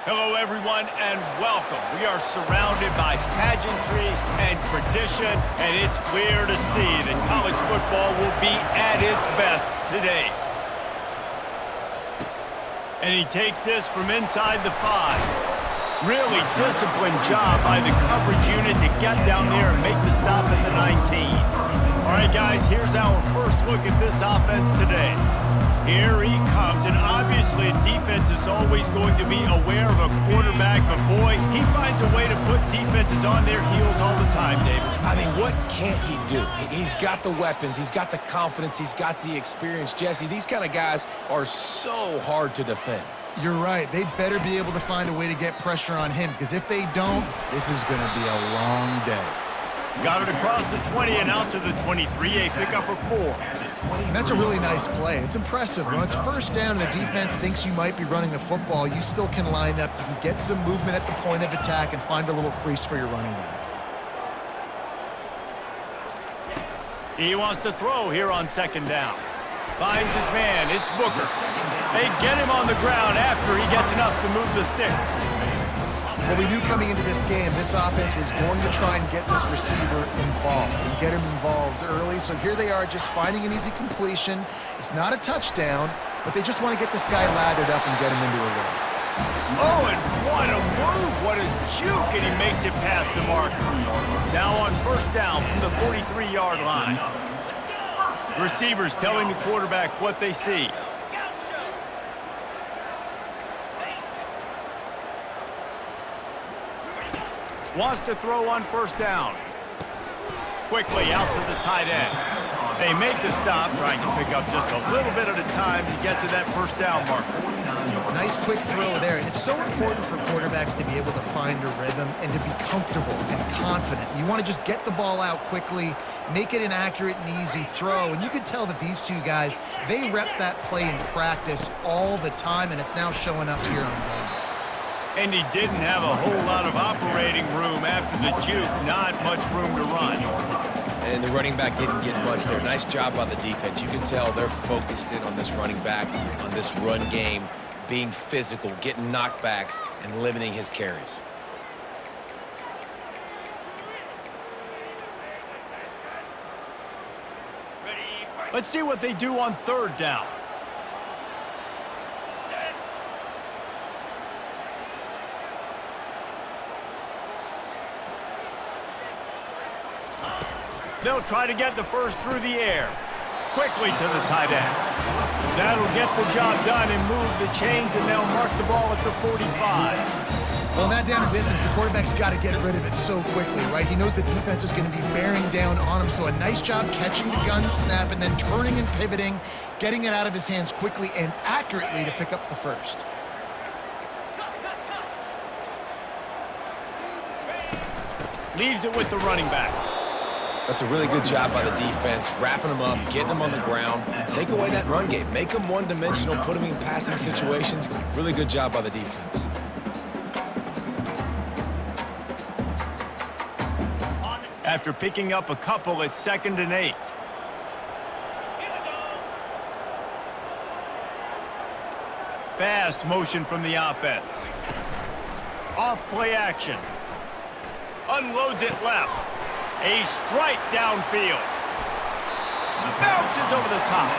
Hello, everyone, and welcome. We are surrounded by pageantry and tradition, and it's clear to see that college football will be at its best today. And he takes this from inside the 5. Really disciplined job by the coverage unit to get down there and make the stop at the 19. All right, guys, here's our first look at this offense today. Here he comes, and obviously defense is always going to be aware of a quarterback, but boy, he finds a way to put defenses on their heels all the time, David. I mean, what can't he do? He's got the weapons, he's got the confidence, he's got the experience. Jesse, these kind of guys are so hard to defend. You're right. They better be able to find a way to get pressure on him, because if they don't, this is going to be a long day. Got it across the 20 and out to the 23, a pickup of 4. And that's a really nice play. It's impressive. When it's first down and the defense thinks you might be running the football, you still can line up. You can get some movement at the point of attack and find a little crease for your running back. He wants to throw here on second down. Finds his man. It's Booker. They get him on the ground after he gets enough to move the sticks. Well, we knew coming into this game, this offense was going to try and get this receiver involved and get him involved early. So here they are just finding an easy completion. It's not a touchdown, but they just want to get this guy lathered up and get him into a run. Oh, and what a move. What a juke, and he makes it past the marker. Now on first down from the 43-yard line. Receivers telling the quarterback what they see. Wants to throw on first down. Quickly out to the tight end. They make the stop, trying to pick up just a little bit at a time to get to that first down marker. Nice quick throw there. And it's so important for quarterbacks to be able to find a rhythm and to be comfortable and confident. You want to just get the ball out quickly, make it an accurate and easy throw. And you can tell that these two guys, they rep that play in practice all the time, and it's now showing up here on game. And he didn't have a whole lot of operating room after the juke. Not much room to run. And the running back didn't get much there. Nice job by the defense. You can tell they're focused in on this running back, on this run game, being physical, getting knockbacks, and limiting his carries. Let's see what they do on third down. They'll try to get the first through the air. Quickly to the tight end. That'll get the job done and move the chains, and they'll mark the ball at the 45. Well, in that down and distance, the quarterback's got to get rid of it so quickly, right? He knows the defense is going to be bearing down on him, so a nice job catching the gun snap and then turning and pivoting, getting it out of his hands quickly and accurately to pick up the first. Leaves it with the running back. That's a really good job by the defense, wrapping them up, getting them on the ground, take away that run game, make them one-dimensional, put them in passing situations. Really good job by the defense. After picking up a couple, it's 2nd and 8. Fast motion from the offense. Off play action. Unloads it left. A strike downfield. Bounces over the top.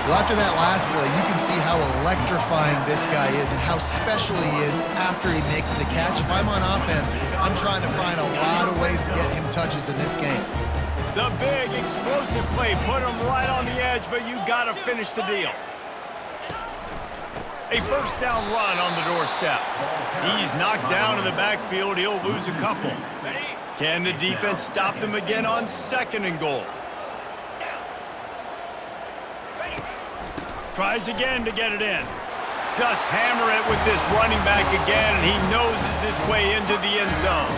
Well, after that last play, you can see how electrifying this guy is and how special he is after he makes the catch. If I'm on offense, I'm trying to find a lot of ways to get him touches in this game. The big explosive play put him right on the edge, but you got to finish the deal. A first down run on the doorstep. He's knocked down in the backfield. He'll lose a couple. Can the defense stop them again on 2nd and goal? Tries again to get it in. Just hammer it with this running back again, and he noses his way into the end zone.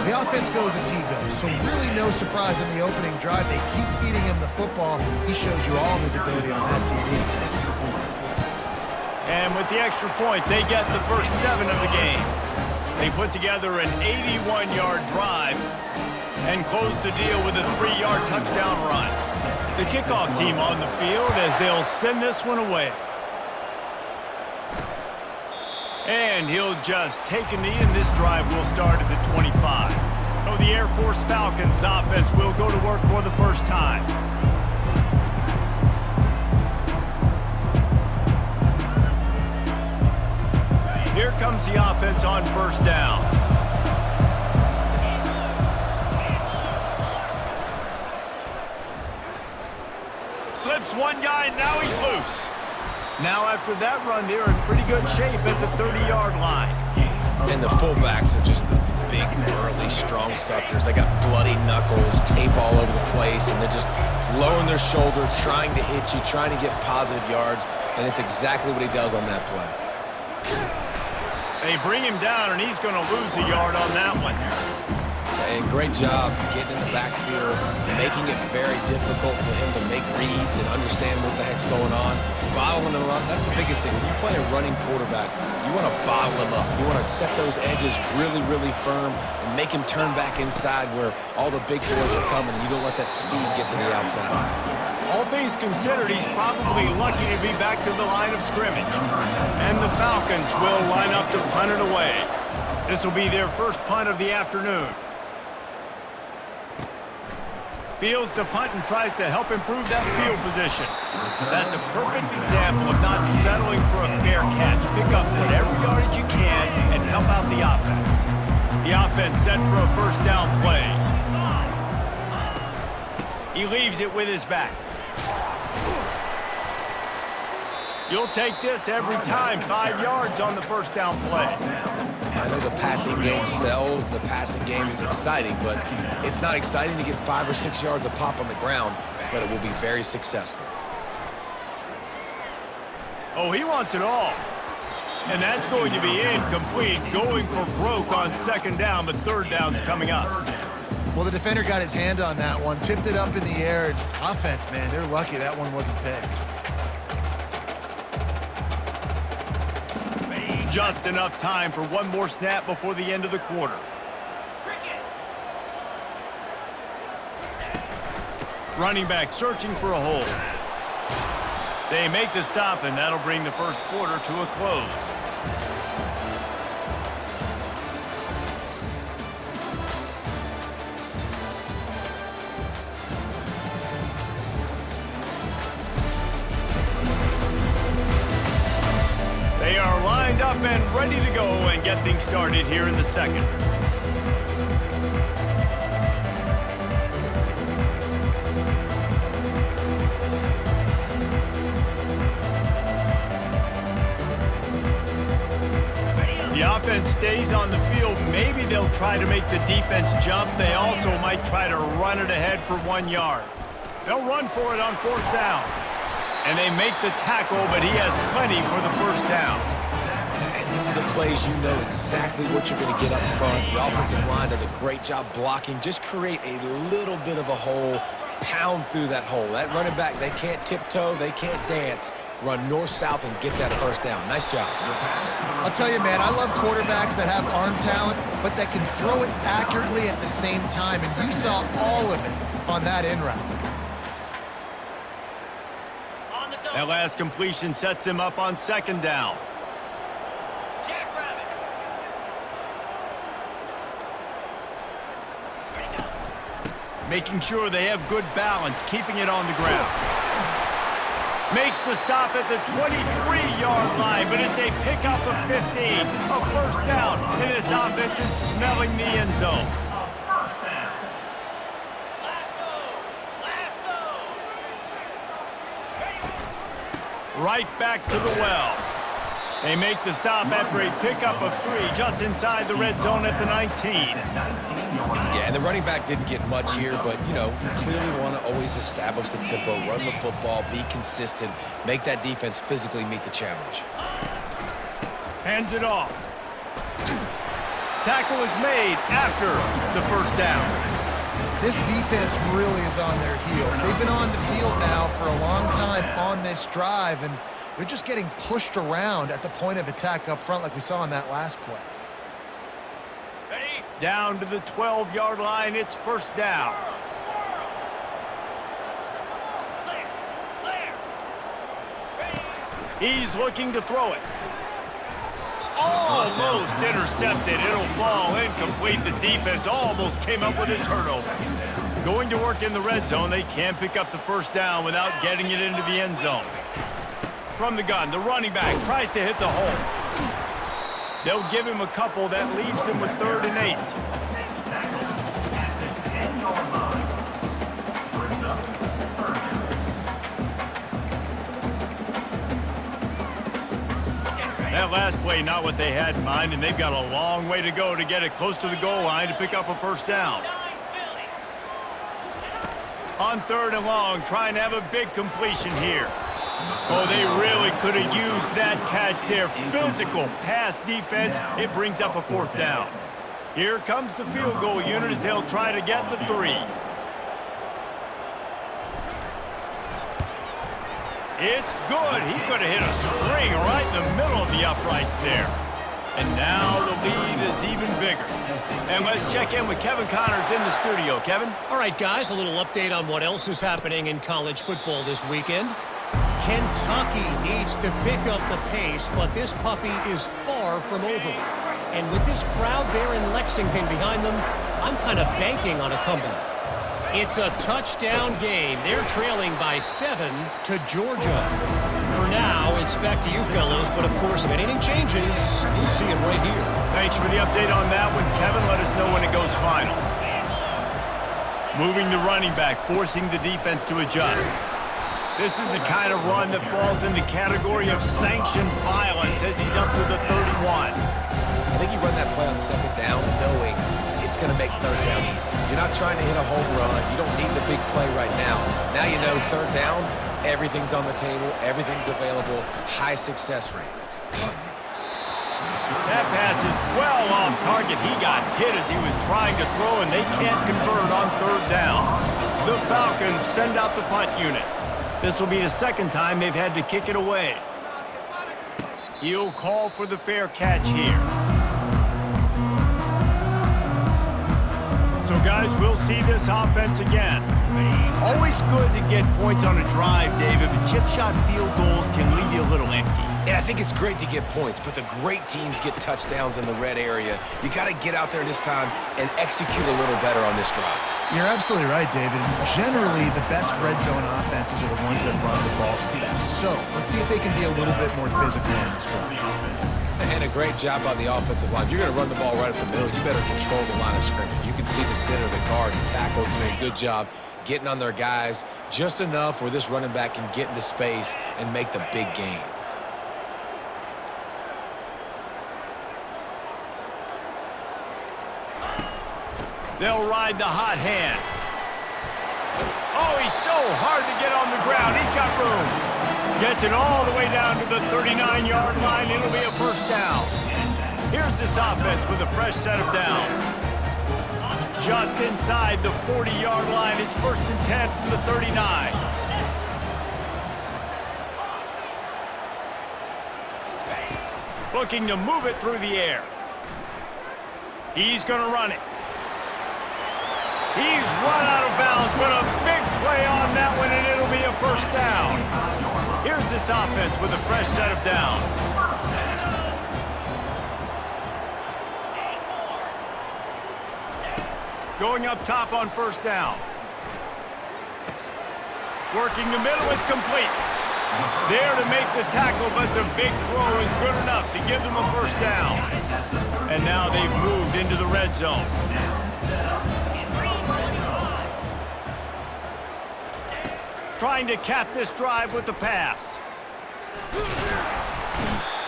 The offense goes as he goes, so really no surprise in the opening drive. They keep feeding him the football. He shows you all of his ability on that TV. And with the extra point, they get the first 7 of the game. They put together an 81-yard drive and close the deal with a 3-yard touchdown run. The kickoff team on the field as they'll send this one away. And he'll just take a knee, and this drive will start at the 25. So the Air Force Falcons offense will go to work for the first time. Here comes the offense on first down. Slips one guy, now he's loose. Now after that run, they're in pretty good shape at the 30-yard line. And the fullbacks are just the big, burly, strong suckers. They got bloody knuckles, tape all over the place, and they're just lowering their shoulder, trying to hit you, trying to get positive yards, and it's exactly what he does on that play. They bring him down, and he's going to lose a yard on that one. And great job getting in the backfield, making it very difficult for him to make reads and understand what the heck's going on. Bottling him up, that's the biggest thing. When you play a running quarterback, you want to bottle him up. You want to set those edges really, really firm and make him turn back inside where all the big boys are coming, and you don't let that speed get to the outside. All things considered, he's probably lucky to be back to the line of scrimmage. And the Falcons will line up to punt it away. This will be their first punt of the afternoon. Fields the punt and tries to help improve that field position. That's a perfect example of not settling for a fair catch. Pick up whatever yardage you can and help out the offense. The offense set for a first down play. He leaves it with his back. You'll take this every time. 5 yards on the first down play. I know the passing game sells, the passing game is exciting, but it's not exciting to get 5 or 6 yards a pop on the ground, but it will be very successful. Oh, he wants it all. And that's going to be incomplete, going for broke on second down, but third down's coming up. Well, the defender got his hand on that one, tipped it up in the air. Offense, man, they're lucky that one wasn't picked. Just enough time for one more snap before the end of the quarter. Running back searching for a hole. They make the stop, and that'll bring the first quarter to a close. They are lined up and ready to go and get things started here in the second. The offense stays on the field. Maybe they'll try to make the defense jump. They also might try to run it ahead for 1 yard. They'll run for it on fourth down. And they make the tackle, but he has plenty for the first down. And these are the plays you know exactly what you're going to get up front. The offensive line does a great job blocking. Just create a little bit of a hole, pound through that hole. That running back, they can't tiptoe, they can't dance. Run north-south and get that first down. Nice job. I'll tell you, man, I love quarterbacks that have arm talent, but that can throw it accurately at the same time, and you saw all of it on that in route. That last completion sets them up on second down. Making sure they have good balance, keeping it on the ground. Makes the stop at the 23-yard line, but it's a pickup of 15. A first down, and this offense is smelling the end zone. Right back to the well. They make the stop after a pickup of 3 just inside the red zone at the 19. Yeah, and the running back didn't get much here, but, you know, you clearly want to always establish the tempo, run the football, be consistent, make that defense physically meet the challenge. Hands it off. Tackle is made after the first down. This defense really is on their heels. They've been on the field now for a long time on this drive, and they're just getting pushed around at the point of attack up front like we saw on that last play. Ready? Down to the 12-yard line, it's first down. He's looking to throw it. Oh! almost intercepted. It'll fall incomplete. The defense almost came up with a turnover. Going to work in the red zone, they can't pick up the first down without getting it into the end zone. From the gun, the running back tries to hit the hole. They'll give him a couple. That leaves him with 3rd and 8. That last play, not what they had in mind, and they've got a long way to go to get it close to the goal line to pick up a first down. On 3rd and long, trying to have a big completion here. Oh, they really could have used that catch there. Physical pass defense. It brings up a 4th down. Here comes the field goal unit as they'll try to get the 3. It's good. He could have hit a string right in the middle of the uprights there. And now the lead is even bigger. And let's check in with Kevin Connors in the studio. Kevin? All right, guys, a little update on what else is happening in college football this weekend. Kentucky needs to pick up the pace, but this puppy is far from over. And with this crowd there in Lexington behind them, I'm kind of banking on a comeback. It's a touchdown game. They're trailing by 7 to Georgia. For now, it's back to you fellows, but of course, if anything changes, you'll see it right here. Thanks for the update on that one, Kevin. Let us know when it goes final. Moving the running back, forcing the defense to adjust. This is the kind of run that falls in the category of sanctioned violence as he's up to the 31. I think you run that play on 2nd down knowing it's going to make 3rd down easy. You're not trying to hit a home run. You don't need the big play right now. Now you know 3rd down, everything's on the table, everything's available, high success rate. That pass is well off target. He got hit as he was trying to throw, and they can't convert on 3rd down. The Falcons send out the punt unit. This will be the 2nd time they've had to kick it away. He'll call for the fair catch here. So, guys, we'll see this offense again. Always good to get points on a drive, David, but chip shot field goals can leave you a little empty. And I think it's great to get points, but the great teams get touchdowns in the red area. You got to get out there this time and execute a little better on this drive. You're absolutely right, David. Generally, the best red zone offenses are the ones that run the ball best. So, let's see if they can be a little bit more physical on this drive. And a great job by the offensive line. If you're going to run the ball right up the middle, you better control the line of scrimmage. You can see the center, the guard, the tackles doing a good job getting on their guys just enough where this running back can get into space and make the big game. They'll ride the hot hand. Oh, he's so hard to get on the ground. He's got room. Gets it all the way down to the 39-yard line. It'll be a first down. Here's this offense with a fresh set of downs. Just inside the 40-yard line. It's 1st and 10 from the 39. Looking to move it through the air. He's going to run it. He's run out of bounds, but a big play on that one, and it'll be a first down. Here's this offense with a fresh set of downs. Going up top on first down. Working the middle, it's complete. There to make the tackle, but the big throw is good enough to give them a first down. And now they've moved into the red zone. Trying to cap this drive with the pass.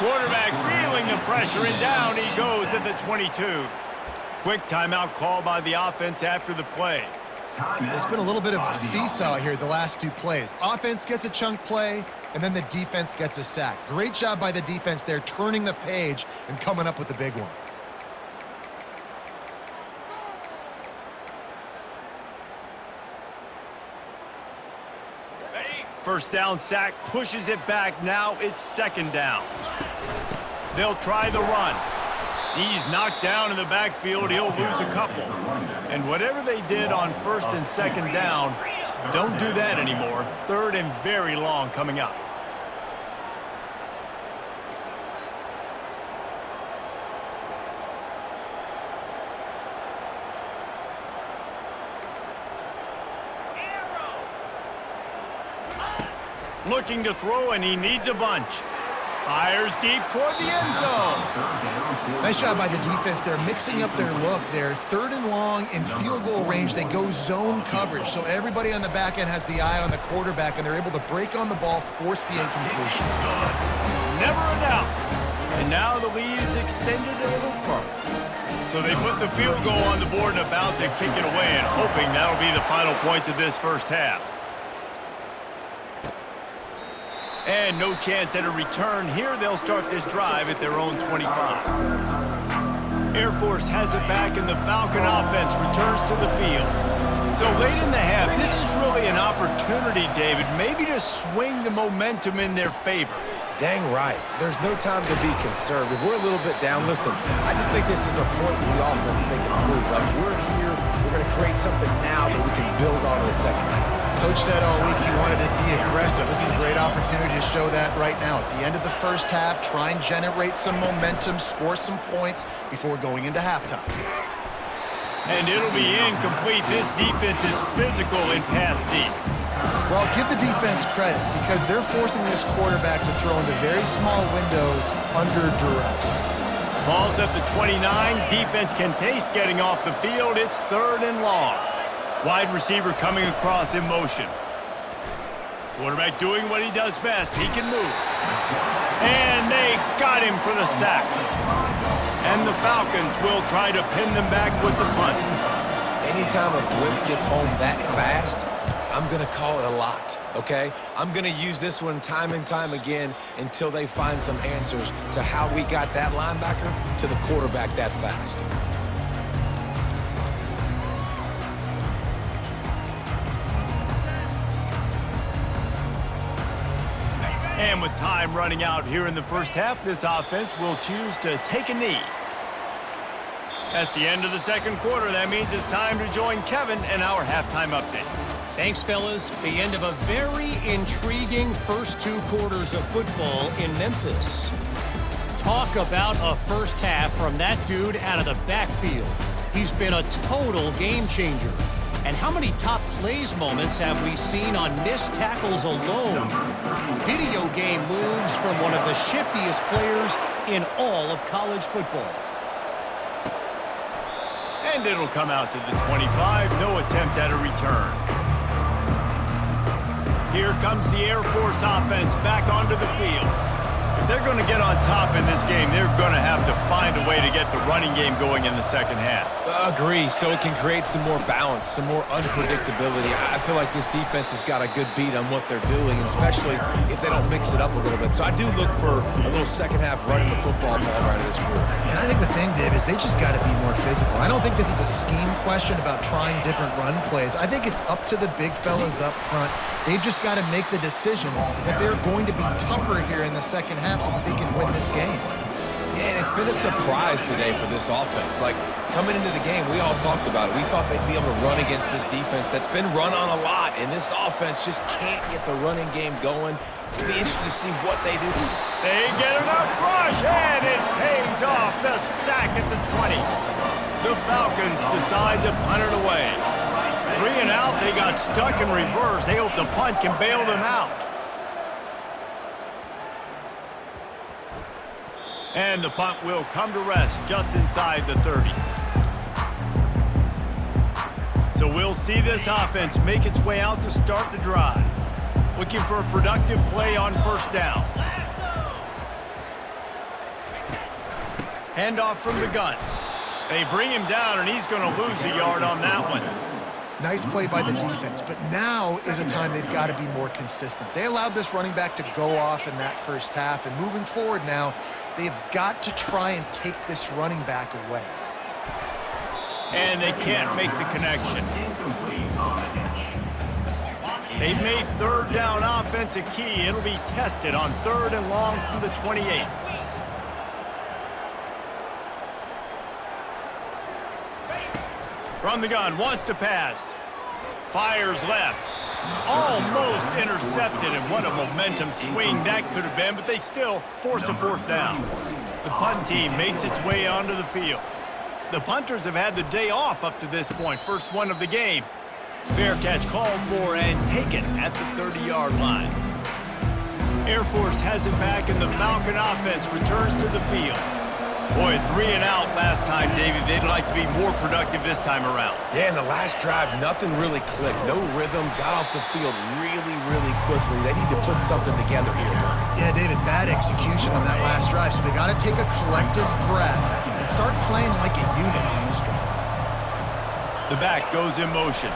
Quarterback feeling the pressure, and down he goes at the 22. Quick timeout call by the offense after the play. There's been a little bit of a seesaw here the last 2 plays. Offense gets a chunk play, and then the defense gets a sack. Great job by the defense there, turning the page and coming up with the big one. First down sack, pushes it back. Now it's 2nd down. They'll try the run. He's knocked down in the backfield. He'll lose a couple. And whatever they did on 1st and 2nd down, don't do that anymore. 3rd and very long coming up. Looking to throw, and he needs a bunch. Fires deep toward the end zone. Nice job by the defense. They're mixing up their look. They're 3rd and long in field goal range. They go zone coverage, so everybody on the back end has the eye on the quarterback, and they're able to break on the ball, force the incompletion. Never a doubt. And now the lead is extended a little further. So they put the field goal on the board and about to kick it away, and hoping that'll be the final points of this first half. And no chance at a return here. They'll start this drive at their own 25. Air Force has it back, and the Falcon offense returns to the field. So late in the half, this is really an opportunity, David, maybe to swing the momentum in their favor. Dang right. There's no time to be conservative. We're a little bit down. Listen, I just think this is a point in the offense that they can prove. Like, we're here. We're going to create something now that we can build on in the second half. Coach said all week he wanted to be aggressive. This is a great opportunity to show that right now. At the end of the first half, try and generate some momentum, score some points before going into halftime. And it'll be incomplete. This defense is physical and pass deep. Well, give the defense credit because they're forcing this quarterback to throw into very small windows under duress. Ball's at the 29. Defense can taste getting off the field. It's 3rd and long. Wide receiver coming across in motion. Quarterback doing what he does best. He can move. And they got him for the sack. And the Falcons will try to pin them back with the punt. Anytime a blitz gets home that fast, I'm going to call it a lot, okay? I'm going to use this one time and time again until they find some answers to how we got that linebacker to the quarterback that fast. And with time running out here in the first half, this offense will choose to take a knee. That's the end of the second quarter. That means it's time to join Kevin in our halftime update. Thanks, fellas. The end of a very intriguing first 2 quarters of football in Memphis. Talk about a first half from that dude out of the backfield. He's been a total game changer. And how many top plays moments have we seen on missed tackles alone? Video game moves from one of the shiftiest players in all of college football. And it'll come out to the 25. No attempt at a return. Here comes the Air Force offense back onto the field. If they're going to get on top in this game, they're going to have to find a way to get the running game going in the second half. Agree, so it can create some more balance, some more unpredictability. I feel like this defense has got a good beat on what they're doing, especially if they don't mix it up a little bit. So I do look for a little second half running the football ball right of this group. And I think the thing, Dave, is they just got to be more physical. I don't think this is a scheme question about trying different run plays. I think it's up to the big fellas up front. They've just got to make the decision that they're going to be tougher here in the second half so that they can win this game. Yeah, and it's been a surprise today for this offense. Like, coming into the game, we all talked about it. We thought they'd be able to run against this defense that's been run on a lot, and this offense just can't get the running game going. It'll be interesting to see what they do. They get enough rush, and it pays off. The sack at the 20. The Falcons decide to punt it away. 3 and out, they got stuck in reverse. They hope the punt can bail them out. And the punt will come to rest just inside the 30. So we'll see this offense make its way out to start the drive. Looking for a productive play on first down. Handoff from the gun. They bring him down, and he's going to lose a yard on that one. Nice play by the defense, but now is a time they've got to be more consistent. They allowed this running back to go off in that first half, and moving forward now, they've got to try and take this running back away. And they can't make the connection. They've made third down offense a key. It'll be tested on 3rd and long from the 28. From the gun, wants to pass. Fires left. Almost intercepted, and what a momentum swing that could have been, but they still force a 4th down. The punt team makes its way onto the field. The punters have had the day off up to this point, first one of the game. Fair catch called for and taken at the 30-yard line. Air Force has it back, and the Falcon offense returns to the field. Boy, 3 and out last time, David. They'd like to be more productive this time around. Yeah, in the last drive, nothing really clicked. No rhythm, got off the field really, really quickly. They need to put something together here. Yeah, David, bad execution on that last drive, so they got to take a collective breath and start playing like a unit on this drive. The back goes in motion.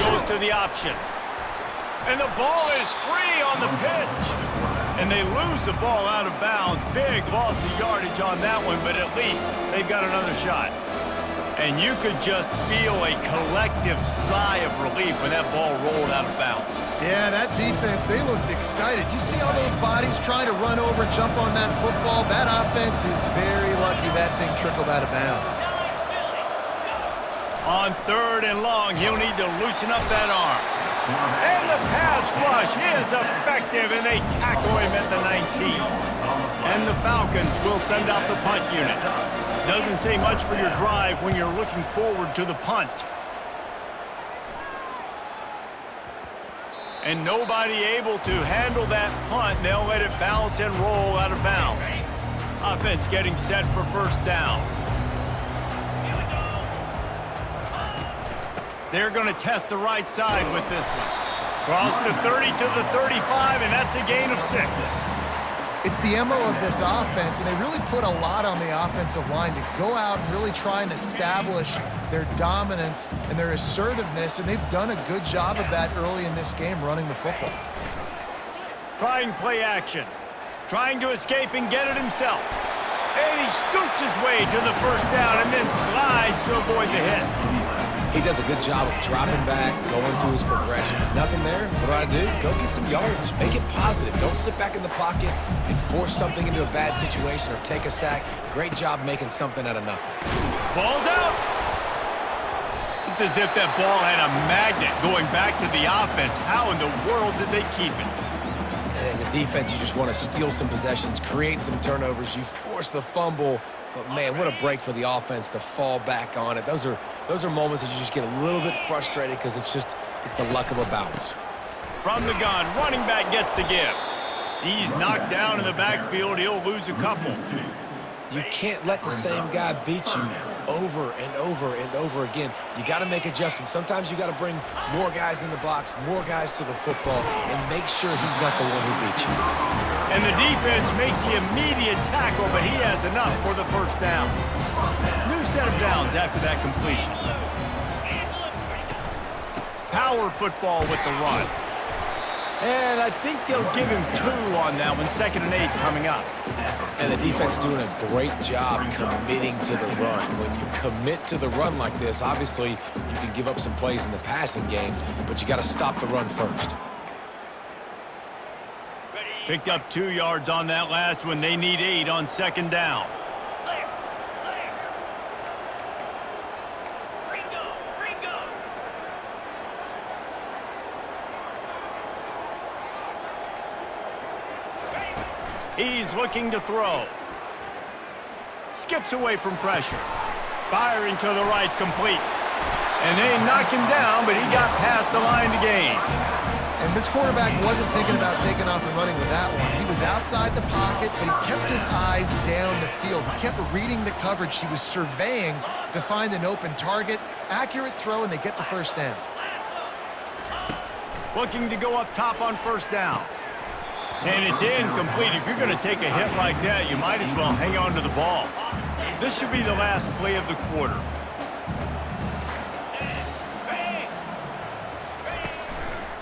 Goes to the option. And the ball is free on the pitch. And they lose the ball out of bounds. Big loss of yardage on that one, but at least they've got another shot. And you could just feel a collective sigh of relief when that ball rolled out of bounds. Yeah, that defense, they looked excited. You see all those bodies trying to run over and jump on that football? That offense is very lucky that thing trickled out of bounds. On 3rd and long, he'll need to loosen up that arm. And the pass rush is effective, and they tackle him at the 19. And the Falcons will send out the punt unit. Doesn't say much for your drive when you're looking forward to the punt. And nobody able to handle that punt. They'll let it bounce and roll out of bounds. Offense getting set for 1st down. They're going to test the right side with this one. Cross the 30 to the 35, and that's a gain of 6. It's the MO of this offense, and they really put a lot on the offensive line to go out and really try and establish their dominance and their assertiveness, and they've done a good job of that early in this game running the football. Trying play action. Trying to escape and get it himself. And he scoots his way to the 1st down and then slides to avoid the hit. He does a good job of dropping back, going through his progressions. Nothing there. What do? Go get some yards. Make it positive. Don't sit back in the pocket and force something into a bad situation or take a sack. Great job making something out of nothing. Ball's out. It's as if that ball had a magnet going back to the offense. How in the world did they keep it? And as a defense, you just want to steal some possessions, create some turnovers. You force the fumble. But, man, what a break for the offense to fall back on it. Those are moments that you just get a little bit frustrated because it's the luck of a bounce. From the gun, running back gets to give. He's knocked down in the backfield. He'll lose a couple. You can't let the same guy beat you over and over and over again. You got to make adjustments. Sometimes you got to bring more guys in the box, more guys to the football, and make sure he's not the one who beat you. And the defense makes the immediate tackle, but he has enough for the 1st down. New set of downs after that completion. Power football with the run. And I think they'll give him 2 on that one. 2nd and 8 coming up. And the defense doing a great job committing to the run. When you commit to the run like this, obviously you can give up some plays in the passing game, but you got to stop the run first. Picked up 2 yards on that last one. They need 8 on 2nd down. He's looking to throw. Skips away from pressure. Firing to the right, complete. And they knock him down, but he got past the line to gain. And this quarterback wasn't thinking about taking off and running with that one. He was outside the pocket, but he kept his eyes down the field. He kept reading the coverage. He was surveying to find an open target. Accurate throw, and they get the 1st down. Looking to go up top on 1st down. And it's incomplete. If you're going to take a hit like that, you might as well hang on to the ball. This should be the last play of the quarter.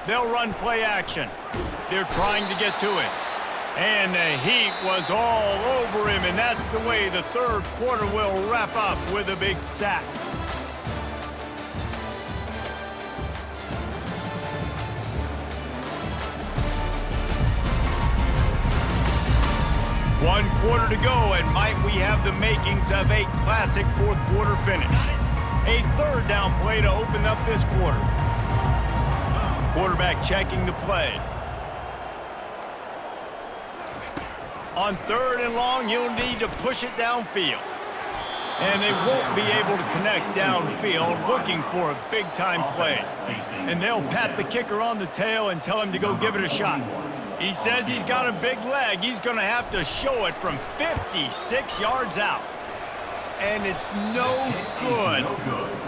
They'll run play action. They're trying to get to it. And the heat was all over him, and that's the way the 3rd quarter will wrap up with a big sack. One quarter to go, and might we have the makings of a classic 4th quarter finish. A 3rd down play to open up this quarter. Quarterback checking the play. On 3rd and long, you'll need to push it downfield. And they won't be able to connect downfield, looking for a big-time play. And they'll pat the kicker on the tail and tell him to go give it a shot. He says he's got a big leg. He's going to have to show it from 56 yards out. And it's no good.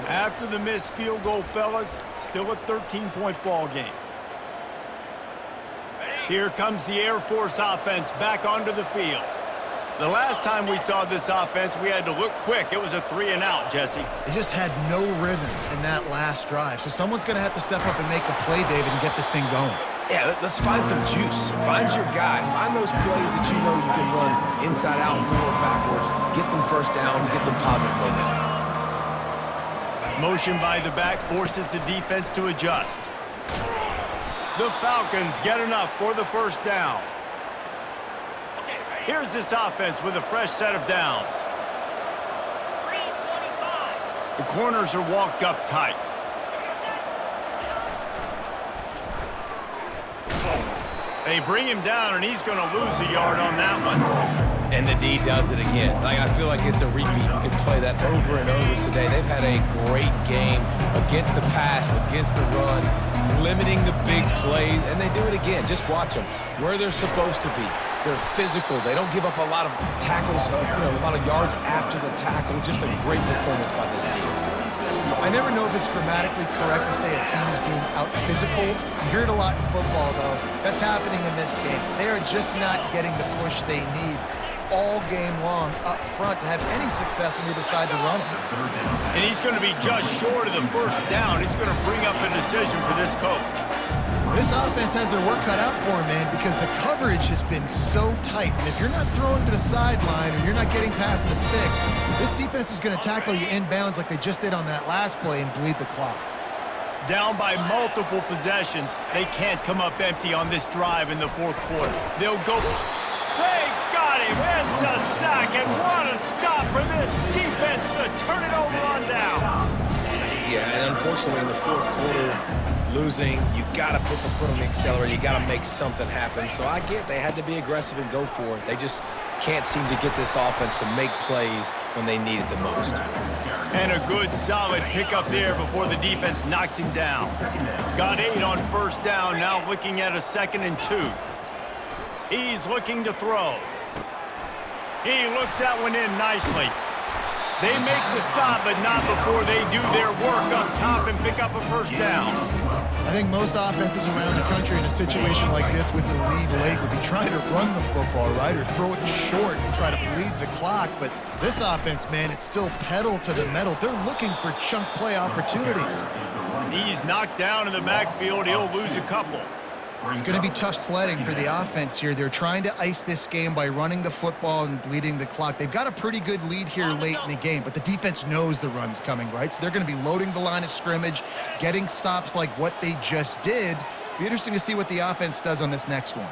After the missed field goal, fellas, still a 13-point ball game. Here comes the Air Force offense back onto the field. The last time we saw this offense, we had to look quick. It was a 3-and-out, Jesse. They just had no rhythm in that last drive. So someone's going to have to step up and make a play, David, and get this thing going. Yeah, let's find some juice. Find your guy. Find those plays that you know you can run inside out, forward, backwards. Get some first downs. Get some positive momentum. Motion by the back forces the defense to adjust. The Falcons get enough for the first down. Here's this offense with a fresh set of downs. The corners are walked up tight. They bring him down, and he's going to lose a yard on that one. And the D does it again. I feel like it's a repeat. You can play that over and over today. They've had a great game against the pass, against the run, limiting the big plays, and they do it again. Just watch them where they're supposed to be. They're physical. They don't give up a lot of tackles, a lot of yards after the tackle. Just a great performance by this team. I never know if it's grammatically correct to say a team is being out-physical. You hear it a lot in football, though. That's happening in this game. They are just not getting the push they need all game long up front to have any success when they decide to run it. And he's going to be just short of the first down. It's going to bring up a decision for this coach. This offense has their work cut out for them, man, because the coverage has been so tight. And if you're not throwing to the sideline or you're not getting past the sticks, this defense is going to tackle you inbounds like they just did on that last play and bleed the clock. Down by multiple possessions, they can't come up empty on this drive in the fourth quarter. They'll go. They got him. It's a sack, and what a stop for this defense to turn it over on down. Yeah, and unfortunately in the fourth quarter, losing, you got to put the foot on the accelerator. You got to make something happen. So I get they had to be aggressive and go for it. They just can't seem to get this offense to make plays when they need it the most. And a good, solid pickup there before the defense knocks him down. Got 8 on first down, now looking at a 2nd and 2. He's looking to throw. He looks that one in nicely. They make the stop, but not before they do their work up top and pick up a first down. I think most offenses around the country in a situation like this with the lead late would be trying to run the football, right, or throw it short and try to bleed the clock. But this offense, man, it's still pedal to the metal. They're looking for chunk play opportunities. He's knocked down in the backfield. He'll lose a couple. It's going to be tough sledding for the offense here. They're trying to ice this game by running the football and bleeding the clock. They've got a pretty good lead here late in the game, but the defense knows the run's coming, right? So they're going to be loading the line of scrimmage, getting stops like what they just did. Be interesting to see what the offense does on this next one.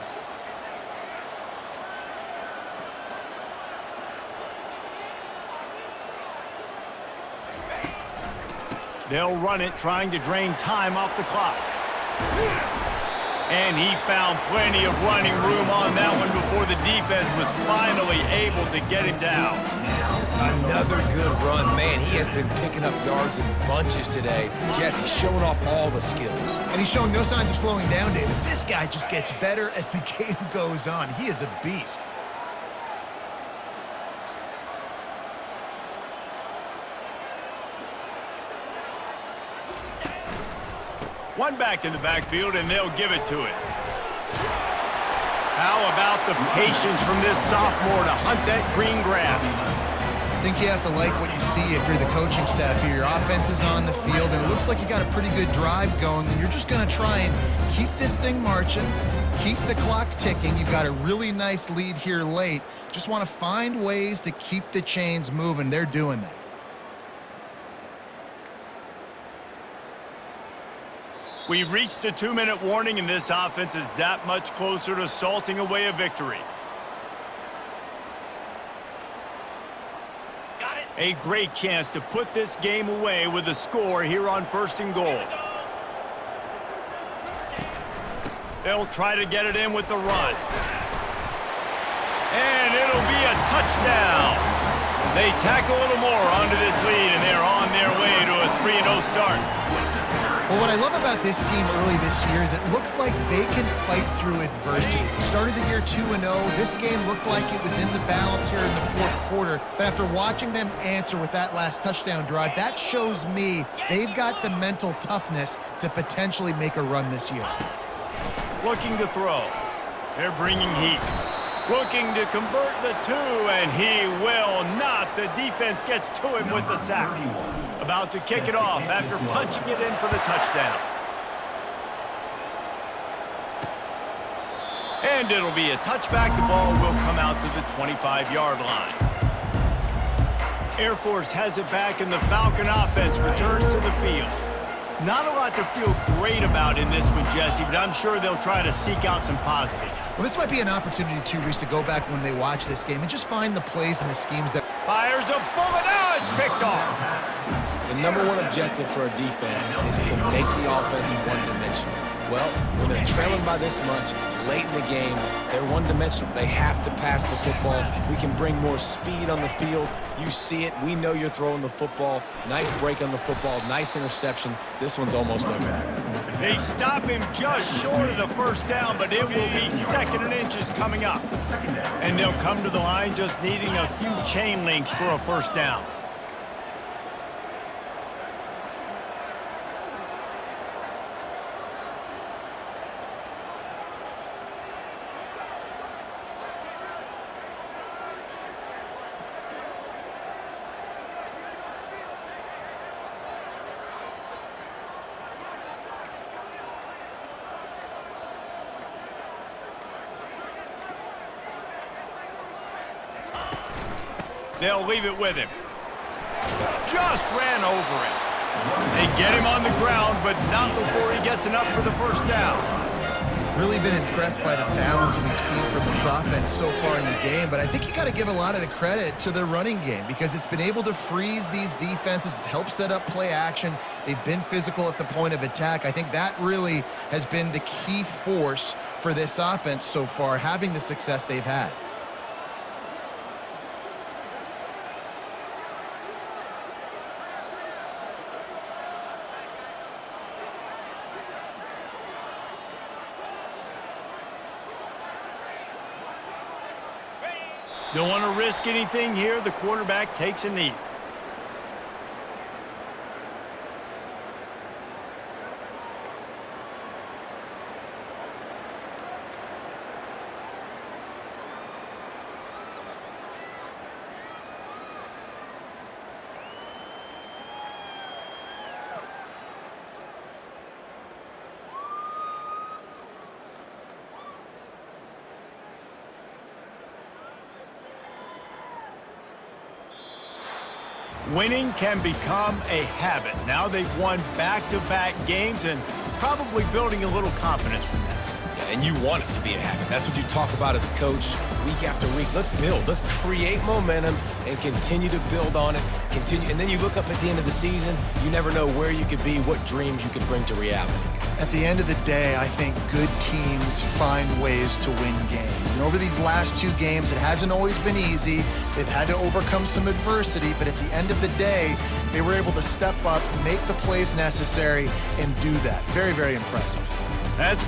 They'll run it, trying to drain time off the clock. And he found plenty of running room on that one before the defense was finally able to get him down. Another good run. Man, he has been picking up yards in bunches today. Jesse showing off all the skills. And he's showing no signs of slowing down, David. This guy just gets better as the game goes on. He is a beast. One back in the backfield, and they'll give it to it. How about the patience from this sophomore to hunt that green grass? I think you have to like what you see if you're the coaching staff here. Your offense is on the field, and it looks like you got a pretty good drive going, and you're just going to try and keep this thing marching, keep the clock ticking. You've got a really nice lead here late. Just want to find ways to keep the chains moving. They're doing that. We've reached the 2-minute warning, and this offense is that much closer to salting away a victory. A great chance to put this game away with a score here on 1st and goal. They'll try to get it in with the run. And it'll be a touchdown. They tack a little more onto this lead, and they're on their way to a 3-0 start. Well, what I love about this team early this year is it looks like they can fight through adversity. They started the year 2-0. This game looked like it was in the balance here in the fourth quarter. But after watching them answer with that last touchdown drive, that shows me they've got the mental toughness to potentially make a run this year. Looking to throw. They're bringing heat. Looking to convert the 2, and he will not. The defense gets to him with the sack. About to kick it off after punching it in for the touchdown. And it'll be a touchback. The ball will come out to the 25-yard line. Air Force has it back, and the Falcon offense returns to the field. Not a lot to feel great about in this one, Jesse, but I'm sure they'll try to seek out some positives. Well, this might be an opportunity, too, Reese, to go back when they watch this game and just find the plays and the schemes that... Fires a bullet. Now it's picked off. The number one objective for a defense is to make the offense one-dimensional. Well, when they're trailing by this much, late in the game, they're one-dimensional. They have to pass the football. We can bring more speed on the field. You see it. We know you're throwing the football. Nice break on the football. Nice interception. This one's almost over. They stop him just short of the first down, but it will be 2nd and inches coming up. And they'll come to the line just needing a few chain links for a first down. They'll leave it with him. Just ran over him. They get him on the ground, but not before he gets enough for the first down. Really been impressed by the balance we've seen from this offense so far in the game, but I think you got to give a lot of the credit to the running game because it's been able to freeze these defenses. It's helped set up play action. They've been physical at the point of attack. I think that really has been the key force for this offense so far, having the success they've had. Don't want to risk anything here. The quarterback takes a knee. Winning can become a habit. Now they've won back-to-back games and probably building a little confidence from that. Yeah, and you want it to be a habit. That's what you talk about as a coach week after week. Let's build. Let's create momentum and continue to build on it. And then you look up at the end of the season, you never know where you could be, what dreams you could bring to reality. At the end of the day, I think good teams find ways to win games. And over these last 2 games, it hasn't always been easy. They've had to overcome some adversity, but at the end of the day, they were able to step up, make the plays necessary, and do that. Very, very impressive. That's